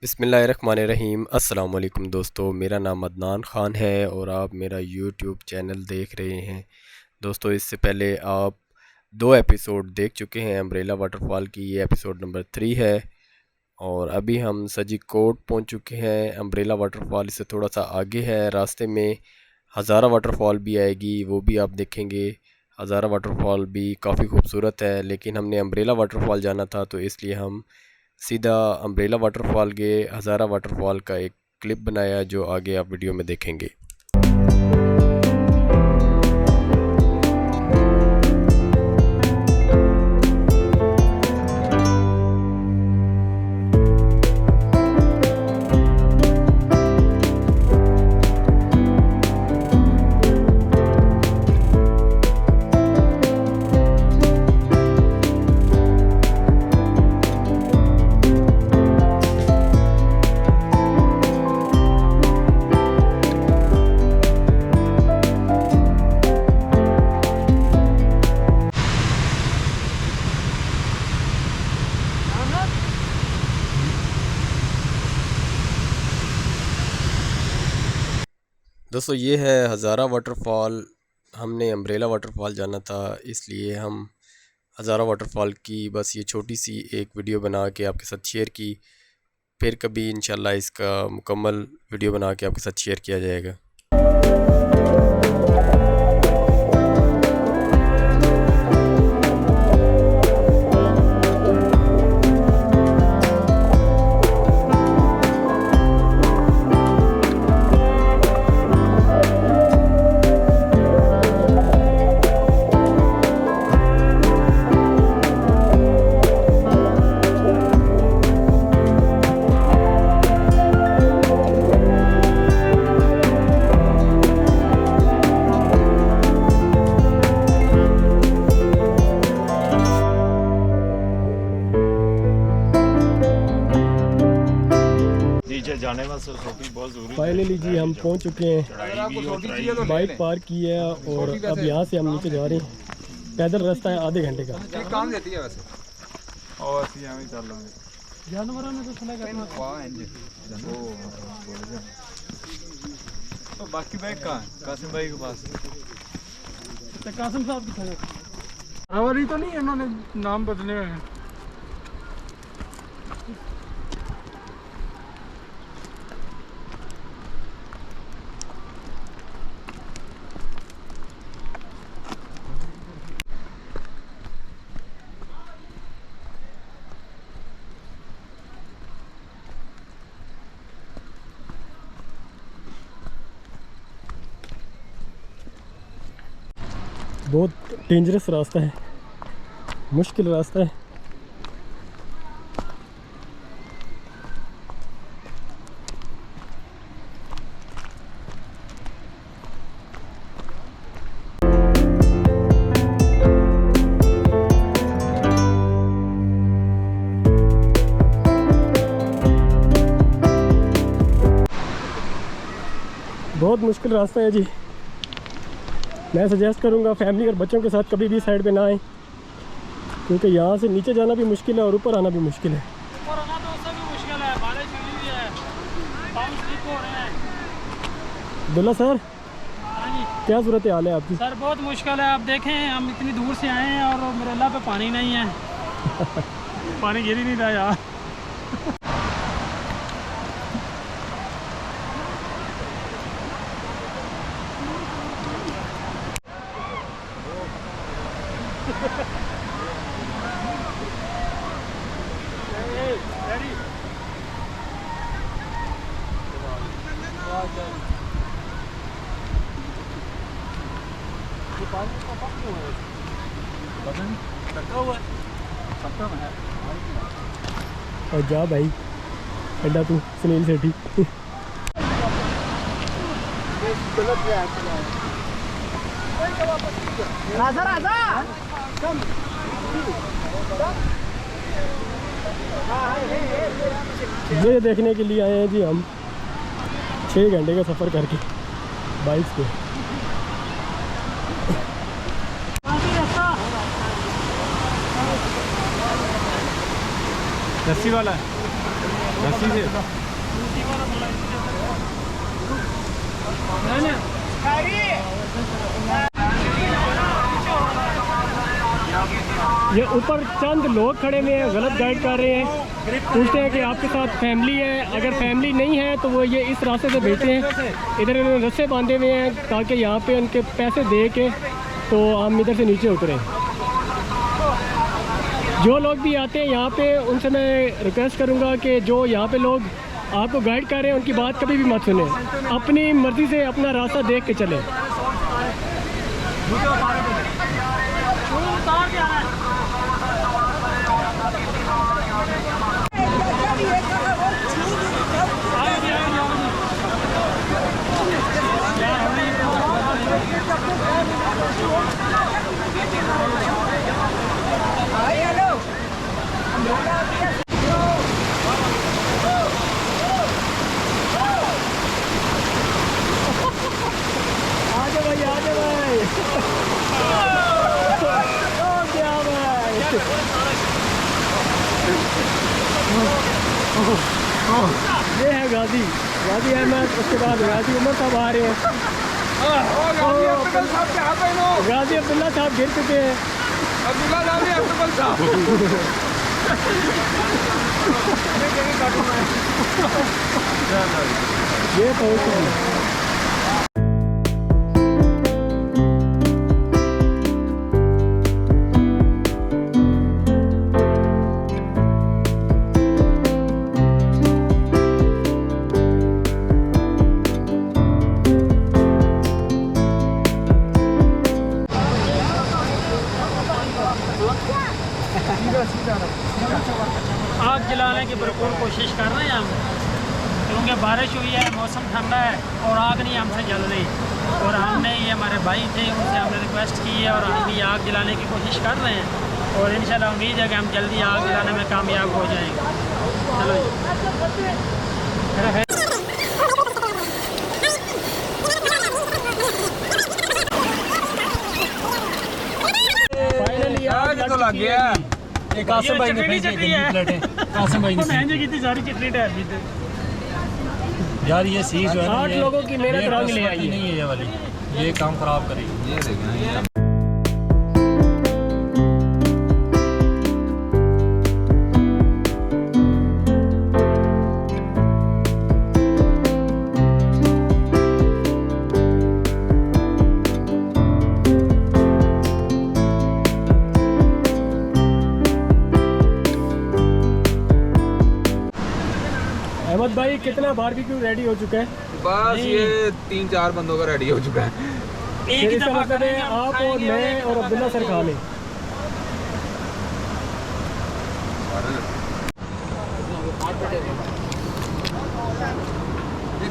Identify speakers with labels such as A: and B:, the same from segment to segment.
A: बिस्मिल्लाहिर्रहमानिर्रहीम। अस्सलाम वालेकुम दोस्तों, मेरा नाम अदनान ख़ान है और आप मेरा यूट्यूब चैनल देख रहे हैं। दोस्तों, इससे पहले आप दो एपिसोड देख चुके हैं अम्ब्रेला वाटरफॉल की। ये एपिसोड नंबर 3 है और अभी हम सजी कोट पहुंच चुके हैं। अम्ब्रेला वाटरफॉल इससे थोड़ा सा आगे है। रास्ते में हज़ारा वाटरफॉल भी आएगी, वो भी आप देखेंगे। हज़ारा वाटरफॉल भी काफ़ी खूबसूरत है, लेकिन हमने अम्ब्रेला वाटरफॉल जाना था तो इसलिए हम सीधा अम्ब्रेला वाटरफॉल के हज़ारा वाटरफॉल का एक क्लिप बनाया जो आगे आप वीडियो में देखेंगे। दोस्तों, ये है हज़ारा वाटरफॉल। हमने अम्ब्रेला वाटरफॉल जाना था, इसलिए हम हज़ारा वाटरफॉल की बस ये छोटी सी एक वीडियो बना के आपके साथ शेयर की। फिर कभी इंशाल्लाह इसका मुकम्मल वीडियो बना के आपके साथ शेयर किया जाएगा। फाइनली जी हम पहुंच चुके हैं। बाइक पार्क की है और अब यहाँ से हम नीचे जा रहे हैं। पैदल रास्ता है आधे घंटे का।
B: काम देती है वैसे और ऐसे हम ही चल लांगे जानवरों में तो सुना तो बाकी बाइक कहाँ है? कासिम भाई के पास। तो कासिम साहब की तरह हमारी तो नहीं, इन्होंने नाम बदले हुए हैं।
A: बहुत डेंजरस रास्ता है, मुश्किल रास्ता है। बहुत मुश्किल रास्ता है जी। मैं सजेस्ट करूंगा फैमिली और बच्चों के साथ कभी भी साइड पे ना आए, क्योंकि यहाँ से नीचे जाना भी मुश्किल है और ऊपर आना भी मुश्किल है।
C: ऊपर आना तो उससे भी मुश्किल है, बारिश हुई है, पाँव स्लिप हो रहे हैं।
A: अब्दुल्ला सर,
C: हाँ जी
A: क्या सूरत हाल है आपकी?
C: सर बहुत मुश्किल है। आप देखें हम इतनी दूर से आए हैं और अम्ब्रेला पे पानी नहीं है। पानी गिर ही नहीं रहा यार।
A: और जा भाई अड्डा तू सुनील सेठी।
C: राजा राजा
A: ये देखने के लिए आए हैं जी हम 6 घंटे का सफ़र करके बाइक पे।
B: रस्सी वाला है। रस्सी से
C: ये ऊपर चंद लोग खड़े हुए हैं, गलत गाइड कर रहे हैं। पूछते हैं कि आपके साथ फैमिली है, अगर फैमिली नहीं है तो वो ये इस रास्ते से भेजते हैं। इधर इन्होंने रस्से बांधे हुए हैं ताकि यहाँ पे उनके पैसे दे के तो हम इधर से नीचे उतरें। जो लोग भी आते हैं यहाँ पे उनसे मैं रिक्वेस्ट करूँगा कि जो यहाँ पे लोग आपको गाइड कर रहे हैं उनकी बात कभी भी मत सुने, अपनी मर्ज़ी से अपना रास्ता देख के चलें। आजा भाई, आजा भाई। क्या भाई, ये है गाजी अहमद, उसके बाद गाजी उमर साहब आ रहे हैं। गाजी अब्दुल्ला साहब गिर चुके हैं। ये पहुँच गए। आग जलाने की भरपूर कोशिश कर रहे हैं हम, क्योंकि बारिश हुई है, मौसम ठंडा है और आग नहीं हमसे जल रही। और हमने ये हमारे भाई थे, उनसे हमने रिक्वेस्ट की है और हम भी आग जलाने की कोशिश कर रहे हैं और इंशाल्लाह उम्मीद है कि हम जल्दी आग जलाने में कामयाब हो जाएंगे। चलो फाइनली आग तो लग गया। कासिम भाई ने कासिम भाई ने की थी सारी चटनी टाइप की
D: यार। ये सीज जो है
C: 8 लोगों की मेहनत रंग ले आई है।
D: नहीं है ये वाली, ये काम खराब करेगी। ये देखें
C: अहमद भाई, कितना बारबेक्यू रेडी हो चुका है?
B: बस ये 3-4 बंदों का रेडी हो चुका है।
C: एक ही दफा मतलब है आप और मैं और अब्दुल्ला सर खा लें।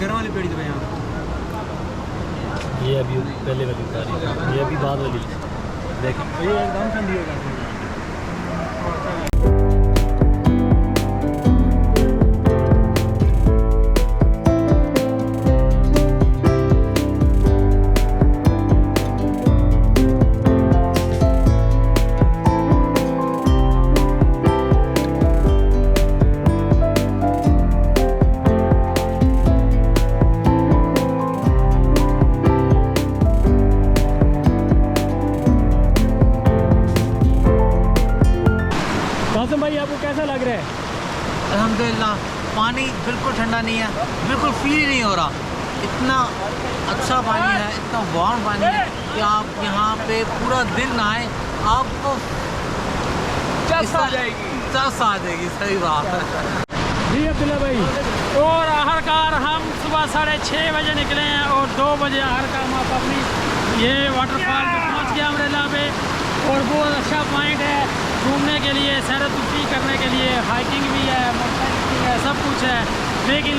D: घर वाली पेड़ी दो यहाँ। ये अभी पहले वाली सारी, ये अभी बाद वाली देखें, ये एकदम ठंडी होगा।
C: भाई आपको कैसा लग रहा है?
D: अल्हम्दुलिल्लाह, पानी बिल्कुल ठंडा नहीं है, बिल्कुल फील नहीं हो रहा। इतना अच्छा पानी है, इतना वार्म पानी है कि आप यहाँ पे पूरा दिन नहाए आपको चस आ जाएगी। सही बात है
C: जी अब्दुल्ला भाई। और आखिरकार हम सुबह 6:30 बजे निकले हैं और 2 बजे आखिरकार हम अपनी ये वाटरफॉल पे पहुँच गया अम्ब्रेला पे। और बहुत अच्छा पॉइंट है घूमने के लिए, सैर तफरीह करने के लिए, हाइकिंग भी है, मोटरसाइकिल है, सब कुछ है। लेकिन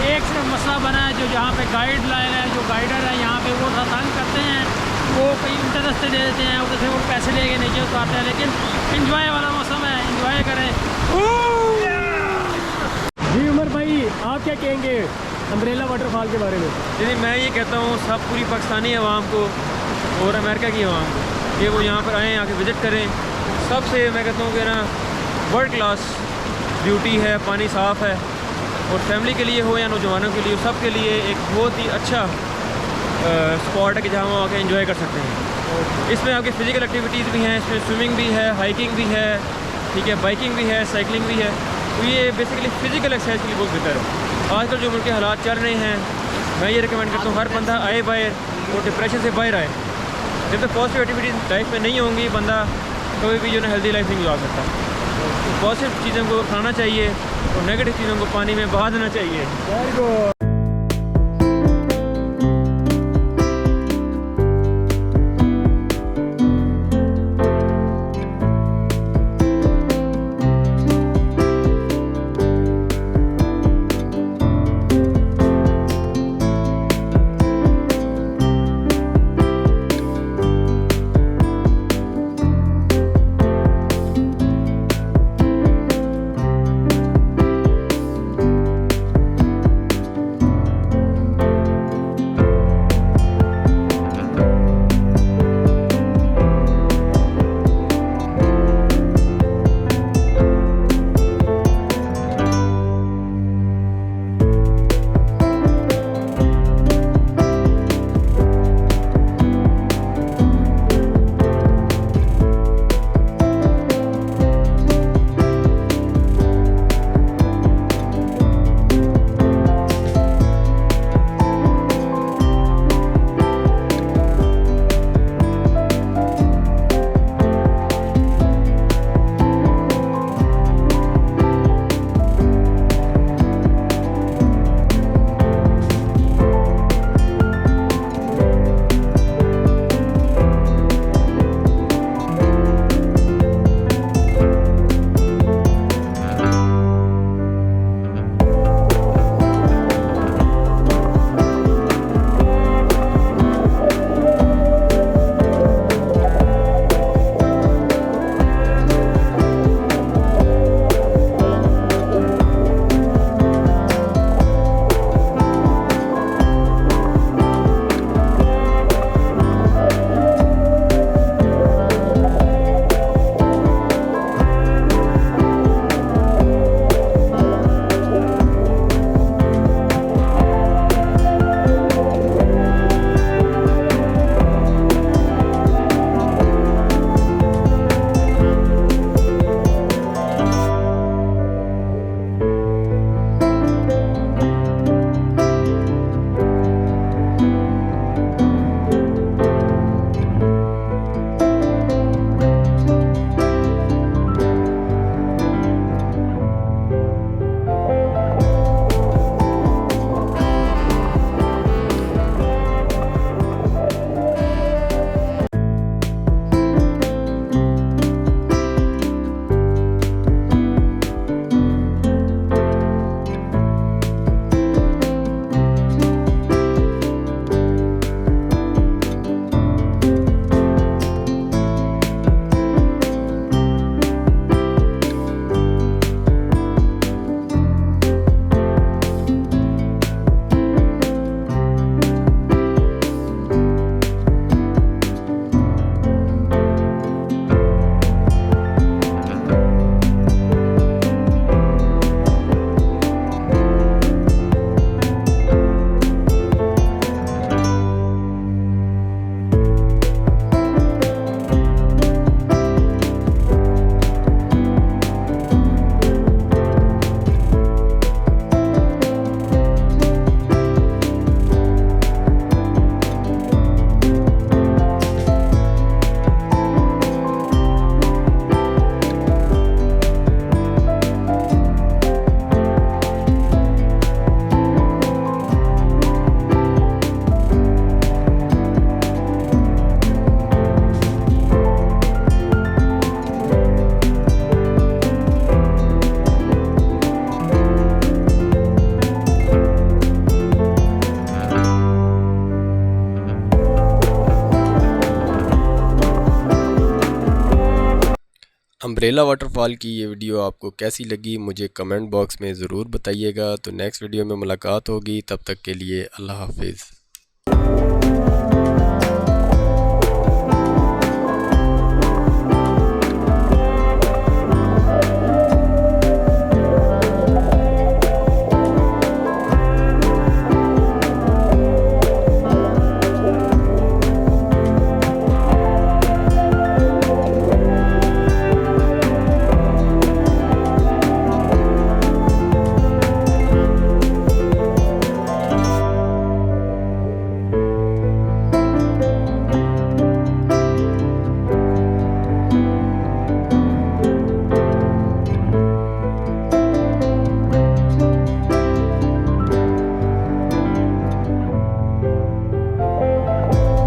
C: एक सिर्फ मसला बना है, जो यहाँ पे गाइड लाइन है, जो गाइडर है यहाँ पे वो तंग करते हैं, वो कई उल्टे रास्ते दे देते हैं, उधर से वो पैसे लेके नीचे उतारते हैं। लेकिन इंजॉय वाला मौसम है, इंजॉय करें। जी उमर भाई, आप क्या कहेंगे अम्ब्रेला वाटरफॉल के बारे में?
E: जी मैं ये कहता हूँ सब पूरी पाकिस्तानी आवाम को और अमेरिका की आवाम को कि वो यहाँ पर आएँ, आके विज़िट करें। सबसे मैं कहता हूँ कि ना वर्ल्ड क्लास ब्यूटी है, पानी साफ़ है और फैमिली के लिए हो या नौजवानों के लिए, सब के लिए एक बहुत ही अच्छा स्पॉट है कि जहाँ वहाँ आके एंजॉय कर सकते हैं। इसमें आपकी फ़िज़िकल एक्टिविटीज़ भी हैं, इसमें स्विमिंग भी है, हाइकिंग भी है, ठीक है, बाइकिंग भी है, साइकिलिंग भी है। तो ये बेसिकली फ़िज़िकल एक्सरसाइज के लिए बहुत बेहतर है। आजकल जो मुल्क के हालात चल रहे हैं, मैं ये रिकमेंड करता हूँ हर बंदा आए बाहर और डिप्रेशन से बाहर आए। जब तक पॉजिटिव एक्टिविटीज़ लाइफ में नहीं होंगी, बंदा कभी भी जो है हेल्दी लाइफ नहीं गुजार सकता। तो पॉजिटिव चीज़ों को खाना चाहिए और नेगेटिव चीज़ों को पानी में बहा देना चाहिए।
A: अम्ब्रेला वाटरफॉल की ये वीडियो आपको कैसी लगी मुझे कमेंट बॉक्स में ज़रूर बताइएगा। तो नेक्स्ट वीडियो में मुलाकात होगी, तब तक के लिए अल्लाह हाफिज़।